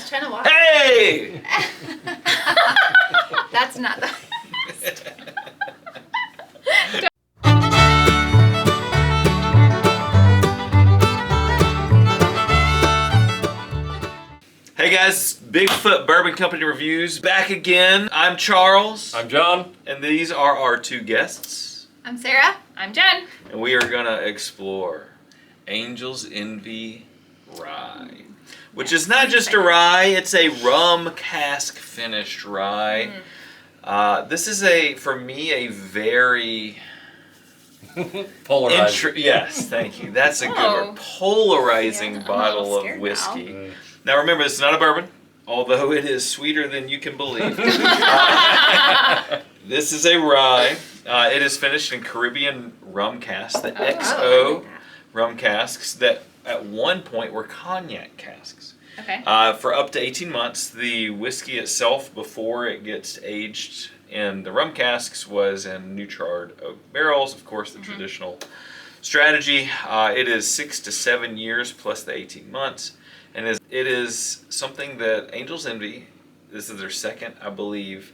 trying to watch. Hey! That's not the. Hey guys, Bigfoot Bourbon Company Reviews back again. I'm Charles. I'm John. And these are our two guests. I'm Sarah. I'm Jen. And we are going to explore Angel's Envy Rye. Which is not just a rye, it's a rum cask finished rye. This is for me, a very... Polarizing. Yes, thank you. That's a good word. Polarizing Yeah, I'm a bottle little of scared whiskey. Now remember, this is not a bourbon, although it is sweeter than you can believe. This is a rye. It is finished in Caribbean rum casks, the XO rum casks that at one point were cognac casks. Okay. For up to 18 months, the whiskey itself, before it gets aged in the rum casks, was in new charred oak barrels. Of course, the traditional strategy. It is 6 to 7 years plus the 18 months. And it is something that Angel's Envy, this is their second, I believe,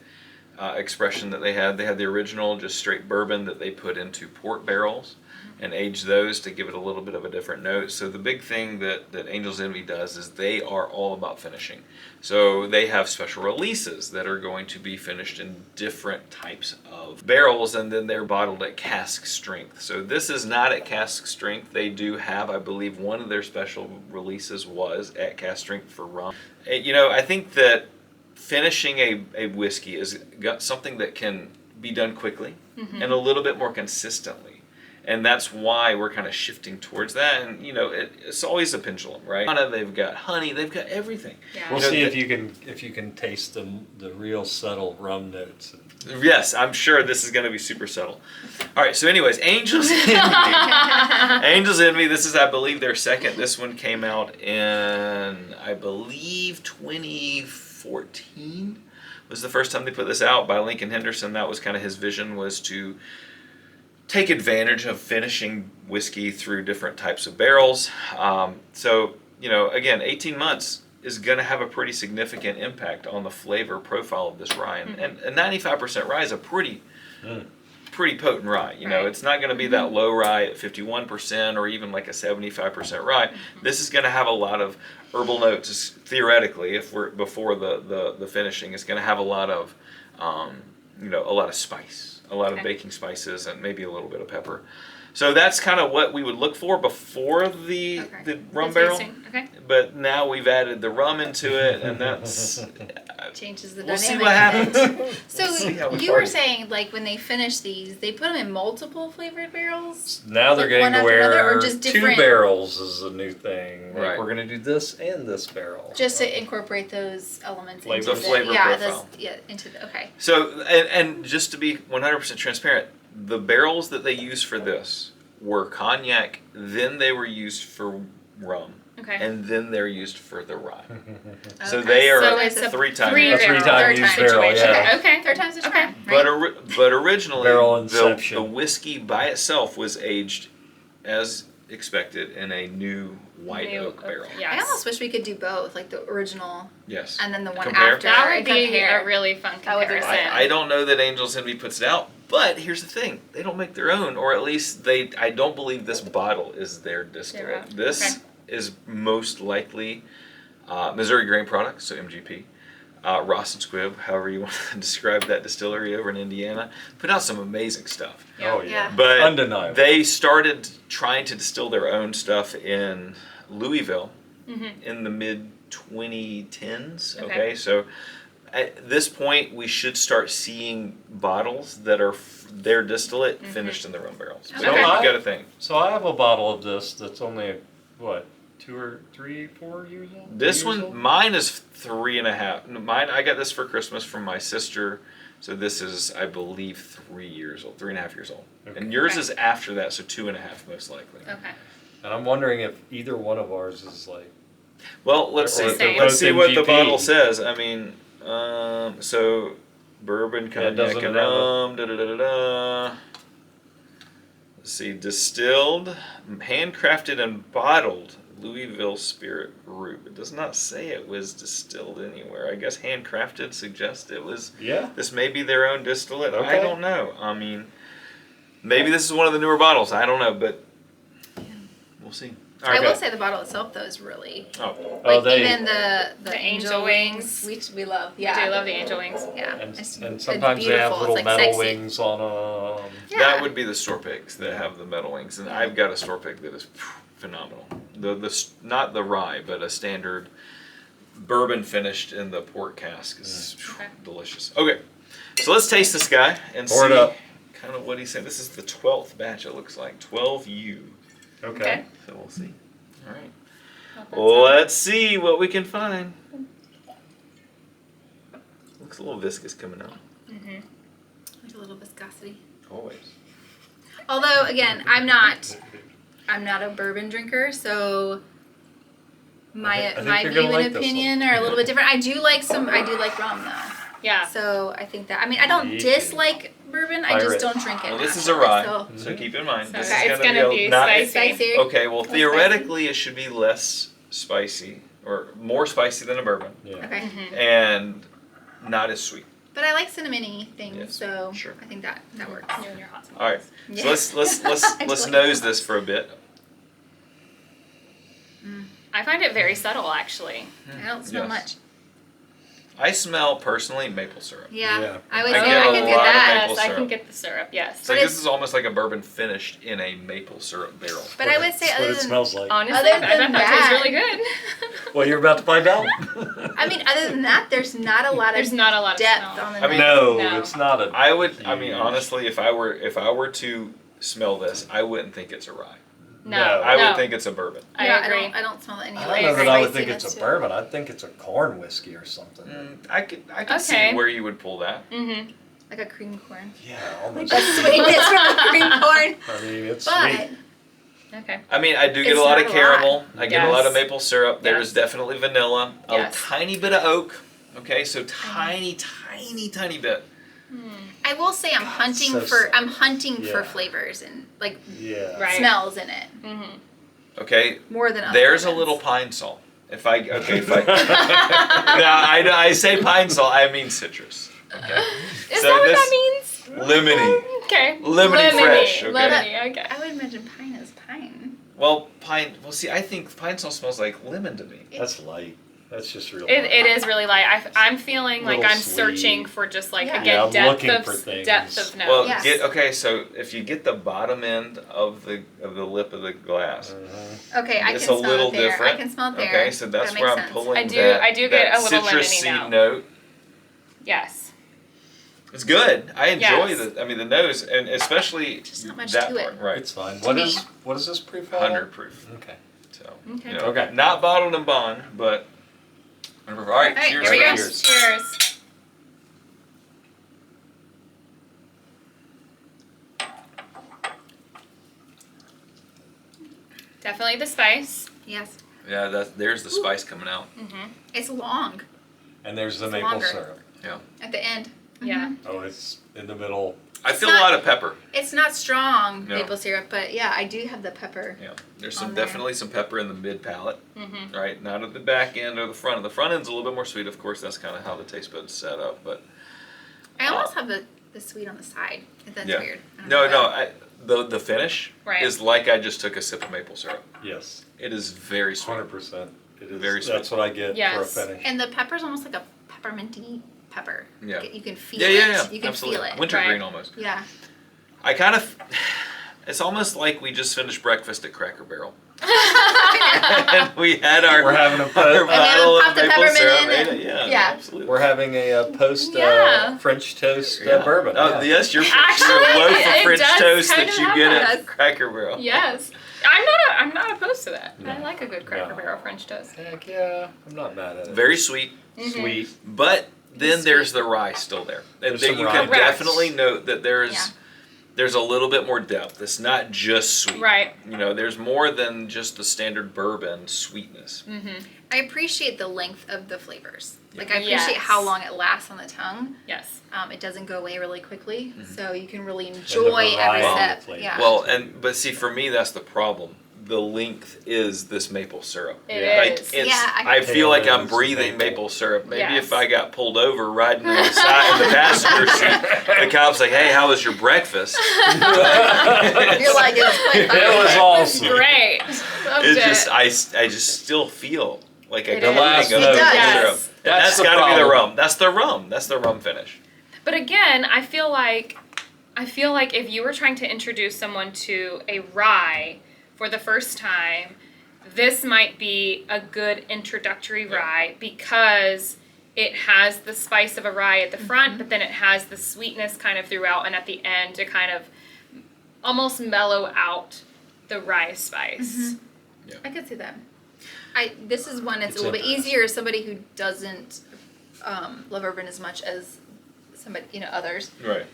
expression that they had. They had the original just straight bourbon that they put into port barrels and aged those to give it a little bit of a different note. So the big thing that Angel's Envy does is they are all about finishing. So they have special releases that are going to be finished in different types of barrels, and then they're bottled at cask strength. So this is not at cask strength. They do have, I believe, one of their special releases was at cask strength for rum. You know, I think that finishing a whiskey is got something that can be done quickly and a little bit more consistently. And that's why we're kind of shifting towards that. And, you know, it's always a pendulum, right? They've got honey, they've got everything. Yeah. We'll see if you can taste the real subtle rum notes. Yes, I'm sure this is going to be super subtle. All right, so anyways, Angel's Envy. Angel's Envy, this is, I believe, their second. This one came out in, I believe, 2014 was the first time they put this out by Lincoln Henderson. That was kind of his vision, was to take advantage of finishing whiskey through different types of barrels. So, you know, again, 18 months is going to have a pretty significant impact on the flavor profile of this rye. And a 95% rye is a pretty potent rye. You know, it's not going to be that low rye at 51% or even like a 75% rye. This is going to have a lot of herbal notes, theoretically, if we're before the finishing. It's going to have a lot of, you know, a lot of spice. A lot of baking spices and maybe a little bit of pepper. So that's kind of what we would look for before the rum barrel. Okay. But now we've added the rum into it, and that's Changes the we'll dynamic. see what happens. So you were saying, like, when they finish these, they put them in multiple flavored barrels? Now they're Like getting one to after another, where or just 2 different- barrels is a new thing. Like, Right. we're going to do this and this barrel. Just to incorporate those elements Flavor. into The flavor profile. into the, okay. So, and just to be 100% transparent, the barrels that they used for this were cognac, then they were used for rum, Okay. and then they're used for the rye. So Okay. they are So it's a 3 times. three A barrel, 3-time third used time barrel, situation. yeah. Okay. Third time's the charm, But, right? but originally, Barrel the inception. whiskey by itself was aged as expected in a new white New oak oak, barrel. yeah. I almost wish we could do both, like the original Yes. and then the one Compare. after. That would and be compare. a really fun That would be comparison. I don't know that Angel's Envy puts it out, but here's the thing: they don't make their own, or at least I don't believe this bottle is their distillate. Their own. This is most likely Missouri Grain Products, so MGP. Ross and Squibb, however you want to describe that distillery over in Indiana, put out some amazing stuff. Oh, Yeah. yeah. But Undeniable. they started trying to distill their own stuff in Louisville in the mid 2010s. Okay, so at this point we should start seeing bottles that are their distillate finished in their own barrels. But Okay. you got to think. So I have a bottle of this that's only, what, 2 or 3, 4 years old? This 3 years one, old? mine is 3.5. Mine, I got this for Christmas from my sister. So this is, I believe, 3 years old, 3.5 years old. Okay. And yours Okay. is after that, so 2.5 most likely. Okay. And I'm wondering if either one of ours is like, Well, let's Or see. if they're Let's both see what the MGP. bottle says. I mean, so bourbon, Yeah, it cognac, doesn't and have a- rum. Da da da da da. Let's see, distilled, handcrafted, and bottled Louisville Spirit Group. It does not say it was distilled anywhere. I guess handcrafted suggests it was. Yeah. This may be their own distillate. I Okay. don't know. I mean, maybe this is one of the newer bottles. I don't know, but we'll see. All right, I will good. say the bottle itself though is really Oh, like even the angel wings. we love. Yeah, I do love the angel wings. Yeah, And, it's sometimes they have beautiful. little It's like metal sexy. wings on them. Yeah. that would be the store picks that have the metal wings, and I've got a store pick that is phenomenal. Not the rye, but a standard bourbon finished in the port cask is Okay. delicious. Okay, so let's taste this guy and Pour it see up. kind of what he's saying. This is the 12th batch. It looks like 12U. Okay. So we'll see. All right. Not bad sound. Let's see what we can find. Looks a little viscous coming out. There's a little viscosity. Always. Although again, I'm not a bourbon drinker, so my I think my you're view gonna and like this opinion one. are a little bit different. I do like rum though. Yeah. So I think that I don't Me too. dislike bourbon. I Pirate. just don't drink it. Well, this is a naturally, rye, so- so keep in mind. So This it's is gonna gonna be not, spicy. Spicy. Okay, well, Less theoretically, it should be less spicy or more spicy than a bourbon, Yeah. Okay. and not as sweet. But I like cinnamony things, Yes, so sure. I think that works. You and your hot sauce. All right, Yeah. so let's I let's like nose that. this for a bit. I find it very subtle, actually. I don't smell Yes. much. I smell personally maple syrup. Yeah, Yeah. I would I say get I a could lot get of that. maple Yes, I can syrup. get the syrup. Yes. So But this it's- is almost like a bourbon finished in a maple syrup barrel. But I would say That's what other it than smells like. Honestly, Other I bet than that that- tastes really good. Well, you're about to find out. I mean, other than that, there's not a lot of There's not a lot of depth smell. on the I mean, nose. No, No. it's not a. I would. I mean, huge- honestly, if I were to smell this, I wouldn't think it's a rye. No, No. I no. would think it's a bourbon. I Yeah, agree. I don't smell any I like don't know that I would think spiciness it's a to it. bourbon. I think it's a corn whiskey or something. I could see Okay. where you would pull that. Mm-hmm. Like a cream corn. Yeah, Like almost. the sweetness from a cream corn. I mean, it's But sweet. Okay. I mean, I do get It's a lot not of a caramel. I get a lot of Yes. maple syrup. There's Yes. definitely vanilla. A Yes. tiny bit of oak. Okay, so tiny bit. I will say I'm hunting so for Yeah. flavors and like Yeah. Right. smells in it Mm-hmm. Okay, more than other there's a bourbons. little pine sol. If I now I say pine sol, I mean citrus. Okay, Is So that what this- that means? lemony. Okay. Lemony fresh, okay. Lemony. Okay. I would imagine pine is pine. Well, pine. Well, see, I think pine sol smells like lemon to me. That's light. That's just real. It is really light. I'm feeling like Little I'm searching sweet. for just like Yeah. again Yeah, I'm depth looking of for things. depth of nose. Well, Yes. So if you get the bottom end of the lip of the glass, Okay, I can it's a smell little it there. different. I can smell it there. Okay, so that's That where makes I'm sense. pulling. I do that get a little citrusy lemony note. Yes. It's good. I enjoy Yes. the nose, and especially Just not much that to it. part. Right, It's fine. To What me. is this proof? 100 proof. Okay. So Okay. you know, Okay. not bottled and bond, but 100 proof. All right, All right, cheers. here we go. folks. Cheers. Definitely the spice. Yes, Yeah, there's the spice coming out. Mm-hmm. it's long And there's the It's maple longer. syrup. at the end. Yeah. Mhm. Oh, it's in the middle. I feel not- a lot of pepper. It's not strong No. maple syrup, but yeah, I do have the pepper. Yeah, there's On some there. definitely some pepper in the mid palate. Mm-hmm. Right, not at the back end or the front. The front end's a little bit more sweet, of course. That's kind of how the taste buds set up. But I almost have the sweet on the side. If that's yeah, weird. I don't no, know. the finish Right. is like I just took a sip of maple syrup. Yes. It is very sweet. 100%. It is. Very sweet. That's what I get Yes. for a finish. And the pepper's almost like a pepperminty pepper. Yeah. You can feel Yeah, it. yeah, yeah. You can absolutely. feel it. Wintergreen Right. almost. Yeah. I kind of. It's almost like we just finished breakfast at Cracker Barrel. And we had our. We're having a our po- bottle popped of the maple peppermint syrup. in and- Yeah, yeah. absolutely. We're having a post Yeah. French toast Yeah. bourbon. Oh, yeah. yes, your Actually, loaf of it French does toast kind that of you have get that. at Cracker Barrel. Yes. I'm not opposed to that. I like a good Cracker No. Barrel French toast. Heck yeah. I'm not mad at it. Very sweet, sweet. but then Sweet. there's the rye still there. And There's then some you rye. can Correct. definitely note that there's Yeah. there's a little bit more depth. It's not just sweet. Right. You know, there's more than just the standard bourbon sweetness. Mm-hmm. I appreciate the length of the flavors. Like I Yes. appreciate how long it lasts on the tongue. Yes. It doesn't go away really quickly, so you can really the enjoy every variety sip. of flavors. Yeah. Well, but see, for me, that's the problem. the length is this maple syrup. It Like is. it's, Yeah, I feel like I'm Tail is breathing maple. maple syrup. Maybe Yes. if I got pulled over riding on the side of the passenger seat, the cop's like, "Hey, how was your breakfast?" You're like, it's quite It was awesome. Great. Loved It it. just, I just still feel like a It coating is. of The last maple note. syrup. Yes. And that's the got to be the problem. rum. That's the rum. That's the rum finish. But again, I feel like if you were trying to introduce someone to a rye for the first time, this might be a good introductory rye because it has the spice of a rye at the front, but then it has the sweetness kind of throughout and at the end to kind of almost mellow out the rye spice. I could see that. This is one that's It's a little bit interesting. easier. Somebody who doesn't love bourbon as much as somebody, others. Right.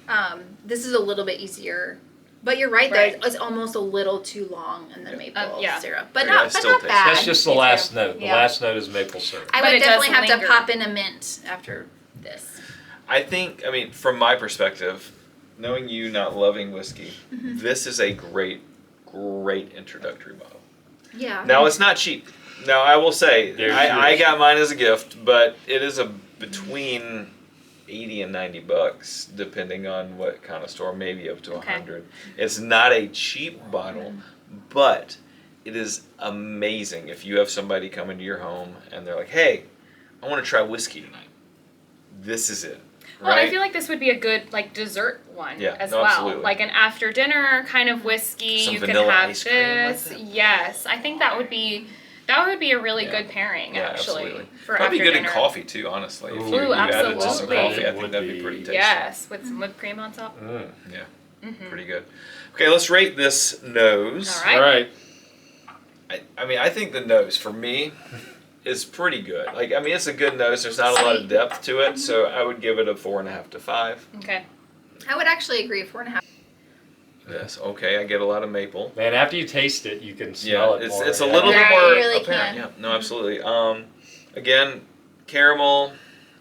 This is a little bit easier. But you're right, Right. though. It's almost a little too long in the maple yeah. syrup. But Yeah, I not, but still not taste it. bad. That's just the Me too. last note. The Yeah. last note is maple syrup. I But would it does definitely have linger. to pop in a mint after this. I think, from my perspective, knowing you not loving whiskey, Mm-hmm. this is a great introductory bottle. Yeah. Now, it's not cheap. Now, I will say, There's I yours. got mine as a gift, but it is between $80 and $90, depending on what kind of store, maybe up to Okay. $100. It's not a cheap bottle, but it is amazing if you have somebody come into your home and they're like, "Hey, I want to try whiskey tonight." This is it. Well, Right? I feel like this would be a good dessert one Yeah, as no, well. absolutely. Like an after dinner kind of whiskey. Some You can vanilla have ice cream with this. it. Yes, I think that would be a really Yeah. good pairing Yeah, actually absolutely. for Probably after good dinner. in coffee too, honestly. If Ooh, you added to some absolutely. coffee, I It think would that'd be be- pretty tasty. Yes, with some whipped cream on top. Mm. Yeah, pretty good. Okay, let's rate this nose. All right. All right. I think the nose for me is pretty good. It's a good nose. There's not a lot of depth to it, so I would give it a 4.5 to 5. Okay. I would actually agree. 4.5. Yes, okay. I get a lot of maple. Man, after you taste it, you can smell Yeah, it more. it's a Yeah. little Yeah, bit more you really apparent. can. Yeah, no, absolutely. Again, caramel,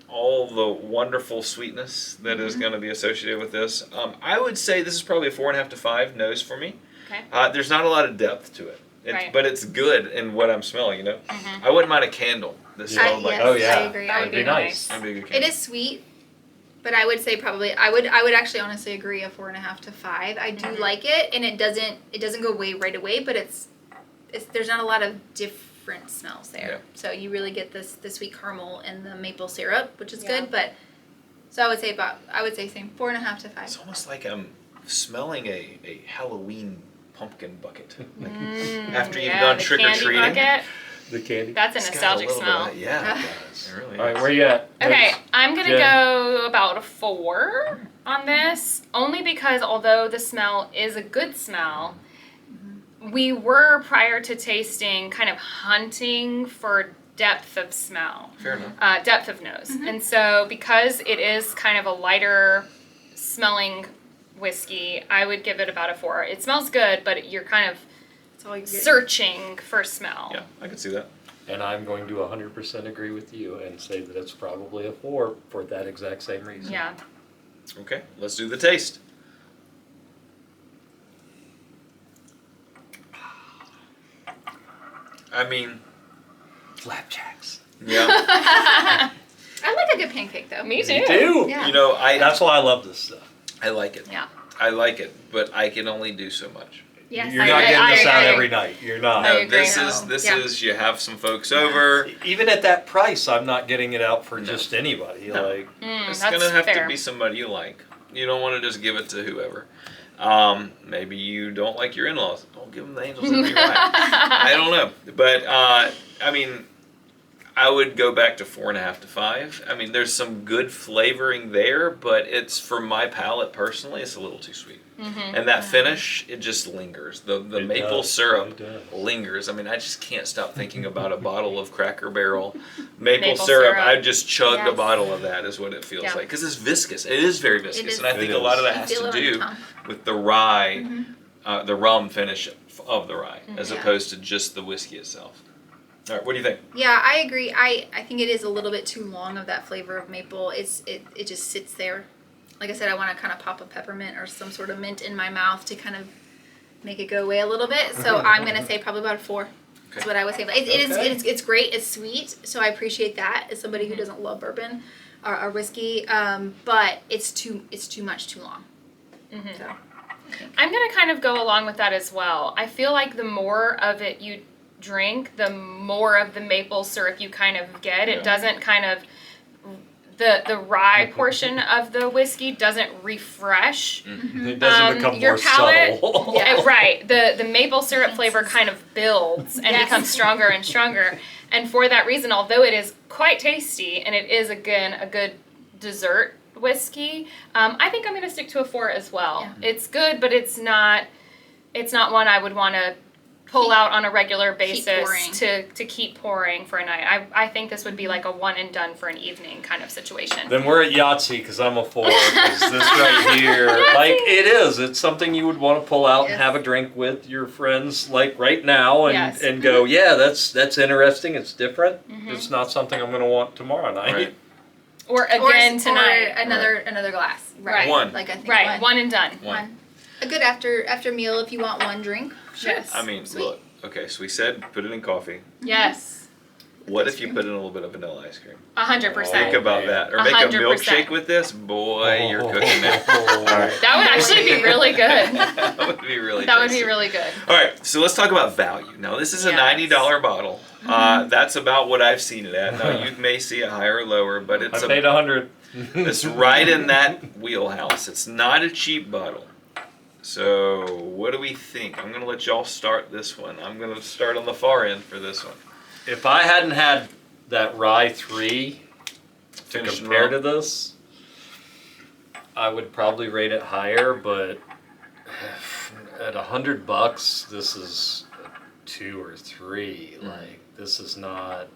all the wonderful sweetness that is going to be associated with this. I would say this is probably a 4.5 to 5 nose for me. Okay. There's not a lot of depth to it. Right. But it's good in what I'm smelling, Mhm. I wouldn't mind a candle that Yeah. smelled like yes, Oh, yeah. I agree. That I would agree. be nice. That'd be a good It candle. is sweet, but I would say probably I would actually honestly agree a 4.5 to 5. I do like it, and it doesn't go away right away, but it's there's not a lot of different smells there. Yeah. So you really get the sweet caramel and the maple syrup, which is Yeah. good. But so I would say same 4.5 to 5. It's almost like I'm smelling a Halloween pumpkin bucket. After you've Yeah, gone the trick-or-treating. candy bucket. The candy. That's a It's got a nostalgic little bit of smell. that. Yeah, it does. It really All right, is. where you at? Okay, Nose? I'm gonna Jen? go about a 4 on this, only because although the smell is a good smell, we were prior to tasting kind of hunting for depth of smell, Fair enough. depth of nose, and so because it is kind of a lighter smelling whiskey, I would give it about a 4. It smells good, but you're kind of That's all you get. searching for smell. Yeah, I can see that. And I'm going to 100% agree with you and say that it's probably a 4 for that exact same reason. Yeah. Okay, let's do the taste. Flapjacks. Yeah. I like a good pancake though. Me too. You do? Yeah. That's why I love this stuff. I like it. Yeah. I like it, but I can only do so much. Yes, You're I not agree. getting this I out agree. every night. You're not. I No, agree. this Yeah. is you have some folks over. Even at that price, I'm not getting it out for No. just anybody. No. Like, It's That's gonna have fair. to be somebody you like. You don't want to just give it to whoever. Maybe you don't like your in-laws. Don't give them the angels in your right. I don't know, but I would go back to 4.5 to 5. There's some good flavoring there, but it's for my palate personally, it's a little too sweet. And that finish, it just lingers. The It maple does. syrup It does. lingers. I just can't stop thinking about a bottle of Cracker Barrel maple Maple syrup. syrup. I'd just chug a Yes. bottle of that is what it feels Yeah. like. Because it's viscous. It is very viscous. is. And I think It a lot of is. that You has feel to it on your do tongue. with the rye, the rum finish of the rye, as Yeah. opposed to just the whiskey itself. All right, what do you think? Yeah, I agree. I think it is a little bit too long of that flavor of maple. It just sits there. Like I said, I want to kind of pop a peppermint or some sort of mint in my mouth to kind of make it go away a little bit. So I'm gonna say probably about a 4. That's what I would say. But it's great. It's sweet. So I appreciate that as somebody who doesn't love bourbon or whiskey. But it's too much too long. So I'm going to kind of go along with that as well. I feel like the more of it you drink, the more of the maple syrup you kind of get. It doesn't kind of, the rye portion of the whiskey doesn't refresh It doesn't become your more palate. subtle. Right. The maple syrup flavor kind of builds and becomes stronger and stronger. And for that reason, although it is quite tasty and it is, again, a good dessert whiskey, I think I'm going to stick to a 4 as well. Yeah. It's good, but it's not one I would want to pull out on a regular basis to keep pouring for a night. I think this would be like a one and done for an evening kind of situation. Then we're at Yahtzee because I'm a 4. Because this right here, like it's something you would want to pull out and have a drink with your friends, like right now, and go, yeah, that's interesting. It's different. It's not something I'm going to want tomorrow night. Right. Or again tonight. Or another glass. Right. One. Like I think one and done. One. A good after meal if you want one drink. Yes. I mean, look. Okay, so we said put it in coffee. Yes. What if you put in a little bit of vanilla ice cream? 100%. Think about that. Or make a 100%. milkshake with this. Boy, you're cooking it. All right. That would actually be really good. That would be really That would tasty. be really good. All right, so let's talk about value. Now, this is a $90 bottle. That's about what I've seen it at. Now, you may see it higher or lower, but it's I paid 100. It's right in that wheelhouse. It's not a cheap bottle. So, what do we think? I'm going to let y'all start this one. I'm going to start on the far end for this one. If I hadn't had that rye 3 to Finished compare rum. to this, I would probably rate it higher, but at $100, this is a 2 or 3. Like, this is not...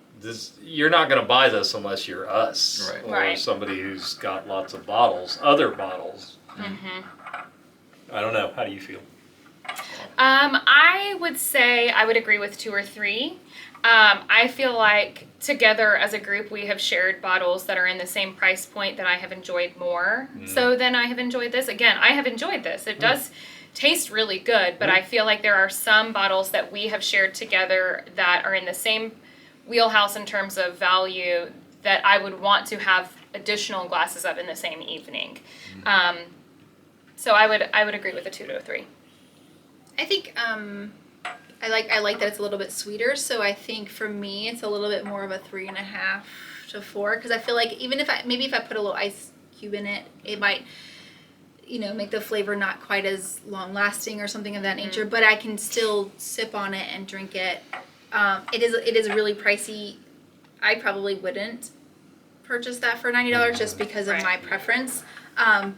You're not going to buy this unless you're us. Right. Or somebody who's got lots of bottles, other bottles. I don't know. How do you feel? I would say I would agree with 2 or 3. I feel like together as a group we have shared bottles that are in the same price point that I have enjoyed more. So then I have enjoyed this. Again, I have enjoyed this. It does taste really good, but I feel like there are some bottles that we have shared together that are in the same wheelhouse in terms of value that I would want to have additional glasses of in the same evening. So I would agree with a 2 to a 3. I think I like that it's a little bit sweeter. So I think for me it's a little bit more of a 3.5 to 4 because I feel like even if I put a little ice cube in it, it might make the flavor not quite as long lasting or something of that nature. But I can still sip on it and drink it. It is really pricey. I probably wouldn't purchase that for $90 just because of my preference.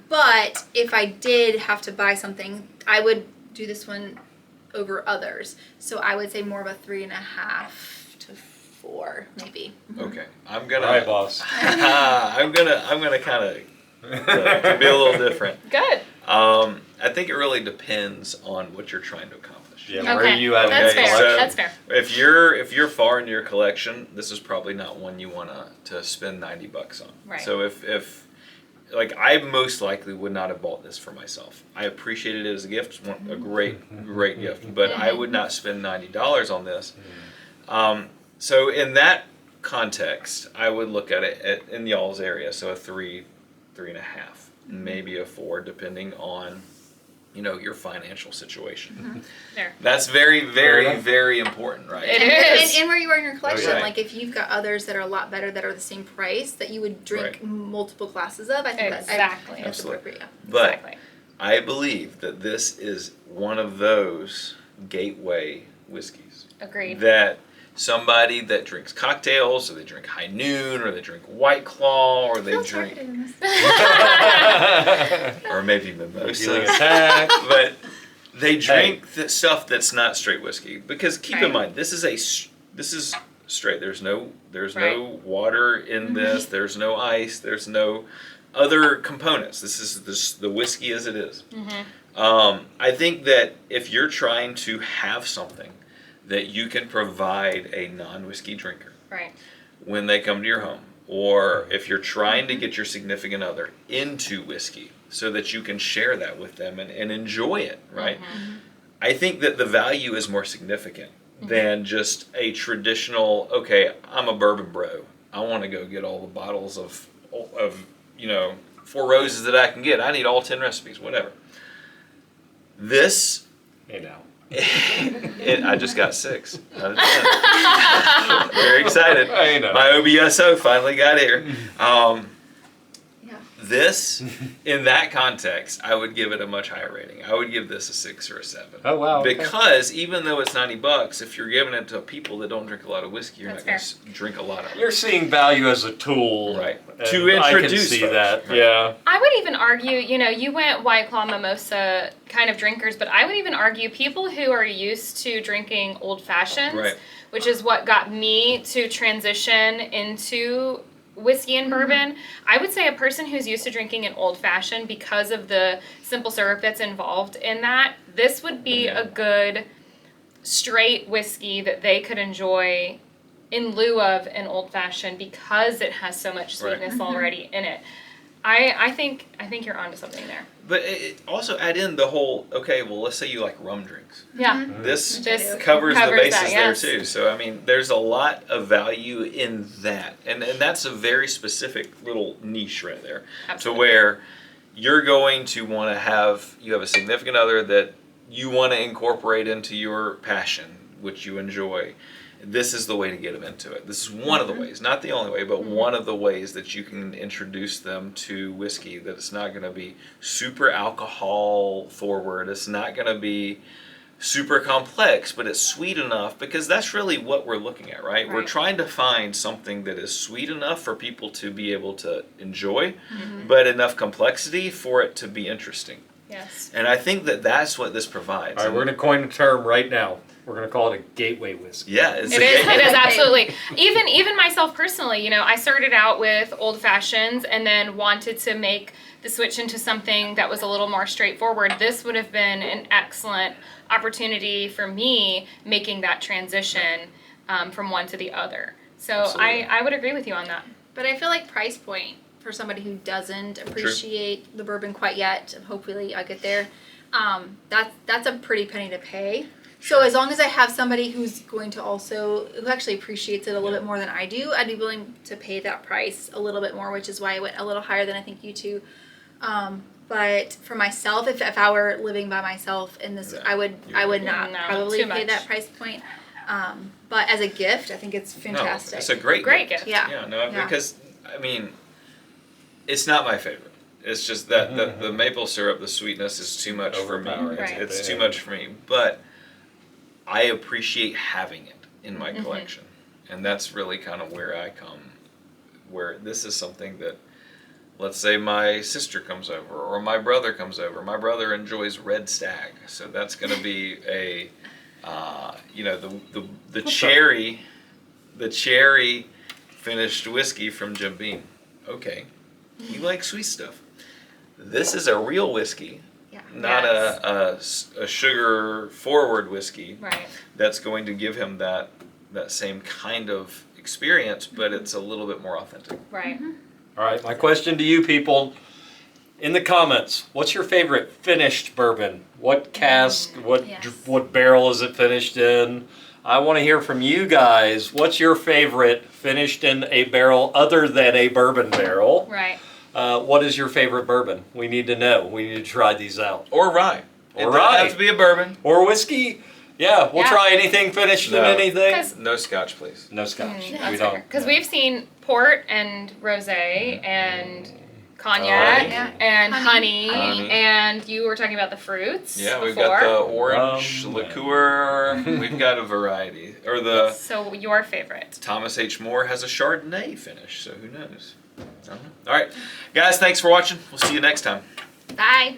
But if I did have to buy something, I would do this one over others. So I would say more of a 3.5 to 4, maybe. Okay, I'm gonna. All right, boss. I'm gonna kind of to be a little different. Good. I think it really depends on what you're trying to accomplish. Yeah, where are you at? That's Okay, fair. so That's fair. If you're far into your collection, this is probably not one you want to spend $90 on. Right. So if like I most likely would not have bought this for myself. I appreciated it as a gift, a great gift, but I would not spend $90 on this. So in that context, I would look at it in y'all's area. So a 3.5, maybe a 4, depending on your financial situation. There. That's very, very, very important, right? It is. And where you are in your collection, Right. like if you've got others that are a lot better that are the same price that you would drink multiple glasses of, I think Exactly. that's Absolutely. appropriate. Yeah. But Exactly. I believe that this is one of those gateway whiskeys. Agreed. That somebody that drinks cocktails, or they drink High Noon, or they drink White Claw, or they Feel drink, targeted in this. or maybe Feeling mimosas, attacked. but they drink the stuff that's not straight whiskey. Because keep in Right. mind, this is straight. There's no Right. water in this. There's no ice. There's no other components. This is the whiskey as it is. I think that if you're trying to have something that you can provide a non-whiskey drinker Right. when they come to your home, or if you're trying to get your significant other into whiskey so that you can share that with them and enjoy it, right? I think that the value is more significant than just a traditional, okay, I'm a bourbon bro. I want to go get all the bottles of Four Roses that I can get. I need all 10 recipes, whatever. This, Hey now. I just got 6 out of 10. Very excited. I know. My OBSO finally got here. Yeah. This, in that context, I would give it a much higher rating. I would give this a 6 or a 7. Oh wow. Okay. Because even though it's $90, if you're giving it to people that don't drink a lot of whiskey, you're That's not going to drink a lot of it. You're seeing value as a tool, Right. and To I can introduce see folks. that. Right. Yeah. I would even argue, you went White Claw Mimosa kind of drinkers, but I would even argue people who are used to drinking old fashions, Right. which is what got me to transition into whiskey and bourbon. I would say a person who's used to drinking an old fashioned, because of the simple syrup that's involved in that, this would be a good straight whiskey that they could enjoy in lieu of an old fashioned, because it has so much Right. sweetness already in it. I think you're onto something there. But it also add in the whole, okay, well, let's say you like rum drinks. Yeah. This This covers the covers bases that, yes. there too. So, I mean, there's a lot of value in that. And that's a very specific little niche right there. Absolutely. To where you're going to want to you have a significant other that you want to incorporate into your passion, which you enjoy. This is the way to get them into it. This is one of the ways, not the only way, but one of the ways that you can introduce them to whiskey, that it's not going to be super alcohol forward. It's not going to be super complex, but it's sweet enough, because that's really what we're looking at, right? We're Right. trying to find something that is sweet enough for people to be able to enjoy, but enough complexity for it to be interesting. Yes. And I think that that's what this provides. All right, we're going to coin a term right now. We're going to call it a gateway whiskey. Yeah, it's It is absolutely. Even myself personally, I started out with old fashions and then wanted to make the switch into something that was a little more straightforward. This would have been an excellent opportunity for me making that transition from one to the other. So Absolutely. I would agree with you on that. But I feel like price point for somebody who doesn't appreciate the bourbon quite yet, and hopefully I get there, that's a pretty penny to pay. So as long as I have somebody who's going to who actually appreciates it a little bit more than I do, I'd be willing to pay that price a little bit more, which is why I went a little higher than I think you two. But for myself, if I were living by myself in this, I would not No, probably too pay much. that price point. But as a gift, I think it's fantastic. No, it's a great gift. Yeah. Yeah, no, Yeah. because, I mean, it's not my favorite. It's just that the maple syrup, the sweetness is too much for me. Overpowering. Right. It's too much for me. But I appreciate having it in my collection. And that's really kind of where I come, where this is something that, let's say my sister comes over or my brother comes over. My brother enjoys Red Stag, so that's going to be a, the cherry finished whiskey from Jim Beam. Okay, you like sweet stuff. This is a real whiskey, Yeah. not a sugar forward whiskey. Right. That's going to give him that same kind of experience, but it's a little bit more authentic. Right. All right, my question to you people, in the comments, what's your favorite finished bourbon? What cask, Yes. what barrel is it finished in? I want to hear from you guys. What's your favorite finished in a barrel other than a bourbon barrel? Right. What is your favorite bourbon? We need to know. We need to try these out. Or rye. It Or doesn't rye. have to be a bourbon. Or whiskey? Yeah, we'll Yeah. try anything finished in No. anything. 'Cause- No scotch, please. No scotch. That's We don't. Because we've seen port and rosé and cognac Yeah. and honey, Honey. and you were talking about the fruits Yeah, we've before. got the orange Rum. liqueur. We've got a variety. Or the So your favorite. Thomas H. Moore has a Chardonnay finish, so who knows? I don't know. All right, guys, thanks for watching. We'll see you next time. Bye.